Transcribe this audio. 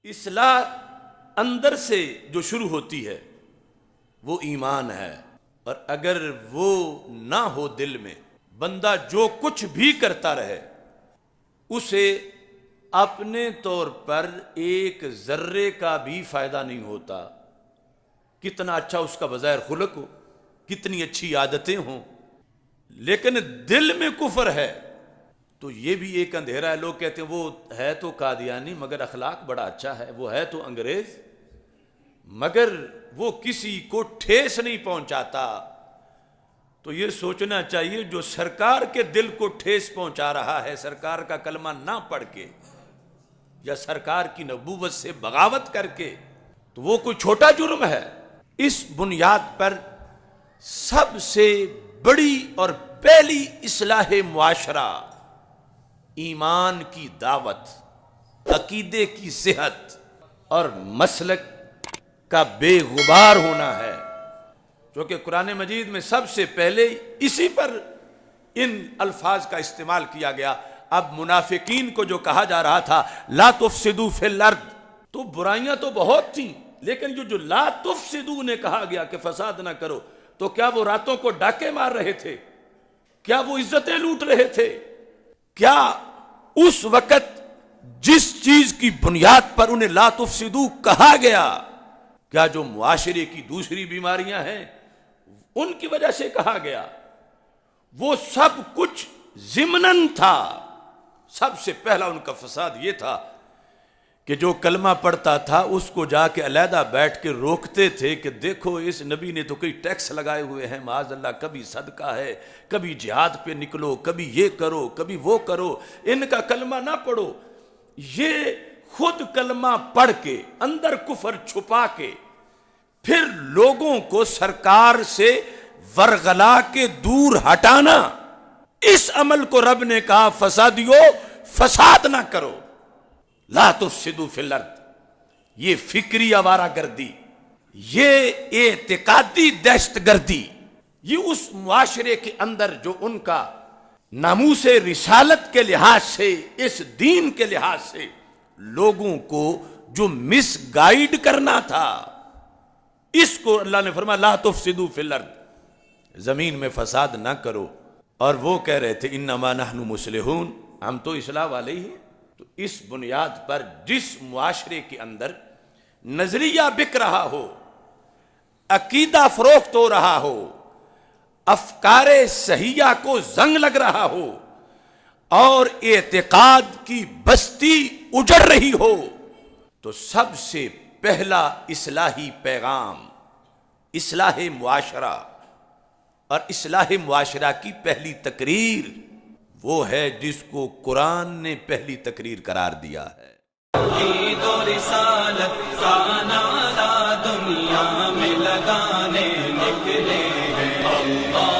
اصلاح اندر سے جو شروع ہوتی ہے وہ ایمان ہے، اور اگر وہ نہ ہو دل میں، بندہ جو کچھ بھی کرتا رہے اسے اپنے طور پر ایک ذرے کا بھی فائدہ نہیں ہوتا، کتنا اچھا اس کا بظاہر خلق ہو، کتنی اچھی عادتیں ہوں، لیکن دل میں کفر ہے تو یہ بھی ایک اندھیرا ہے۔ لوگ کہتے ہیں وہ ہے تو قادیانی مگر اخلاق بڑا اچھا ہے، وہ ہے تو انگریز مگر وہ کسی کو ٹھیس نہیں پہنچاتا۔ تو یہ سوچنا چاہیے جو سرکار کے دل کو ٹھیس پہنچا رہا ہے سرکار کا کلمہ نہ پڑھ کے یا سرکار کی نبوت سے بغاوت کر کے، تو وہ کوئی چھوٹا جرم ہے۔ اس بنیاد پر سب سے بڑی اور پہلی اصلاح معاشرہ ایمان کی دعوت، عقیدے کی صحت اور مسلک کا بے غبار ہونا ہے، جو کہ قرآن مجید میں سب سے پہلے اسی پر ان الفاظ کا استعمال کیا گیا۔ اب منافقین کو جو کہا جا رہا تھا لا تفسدوا فی الارض، تو برائیاں تو بہت تھیں، لیکن جو لا تفسدوا نے کہا گیا کہ فساد نہ کرو، تو کیا وہ راتوں کو ڈاکے مار رہے تھے؟ کیا وہ عزتیں لوٹ رہے تھے؟ کیا اس وقت جس چیز کی بنیاد پر انہیں لا تفسدوا کہا گیا، کیا جو معاشرے کی دوسری بیماریاں ہیں ان کی وجہ سے کہا گیا؟ وہ سب کچھ ضمناً تھا۔ سب سے پہلا ان کا فساد یہ تھا کہ جو کلمہ پڑھتا تھا اس کو جا کے علیحدہ بیٹھ کے روکتے تھے کہ دیکھو اس نبی نے تو کئی ٹیکس لگائے ہوئے ہیں، معاذ اللہ، کبھی صدقہ ہے، کبھی جہاد پہ نکلو، کبھی یہ کرو، کبھی وہ کرو، ان کا کلمہ نہ پڑھو۔ یہ خود کلمہ پڑھ کے اندر کفر چھپا کے پھر لوگوں کو سرکار سے ورغلا کے دور ہٹانا، اس عمل کو رب نے کہا فسادیو فساد نہ کرو، لا تفسدوا فی الارض۔ یہ فکری آوارہ گردی، یہ اعتقادی دہشت گردی، یہ اس معاشرے کے اندر جو ان کا ناموس رسالت کے لحاظ سے، اس دین کے لحاظ سے لوگوں کو جو مس گائیڈ کرنا تھا، اس کو اللہ نے فرمایا لا تفسدوا فی الارض، زمین میں فساد نہ کرو۔ اور وہ کہہ رہے تھے انما نحن مصلحون، ہم تو اصلاح والے ہی ہیں۔ تو اس بنیاد پر جس معاشرے کے اندر نظریہ بک رہا ہو، عقیدہ فروخت ہو رہا ہو، افکار صحیحہ کو زنگ لگ رہا ہو اور اعتقاد کی بستی اجڑ رہی ہو، تو سب سے پہلا اصلاحی پیغام اصلاح معاشرہ، اور اصلاح معاشرہ کی پہلی تقریر وہ ہے جس کو قرآن نے پہلی تقریر قرار دیا ہے۔ توحید و رسالت کا نعرہ دنیا میں لگانے نکلے ہیں، اللہ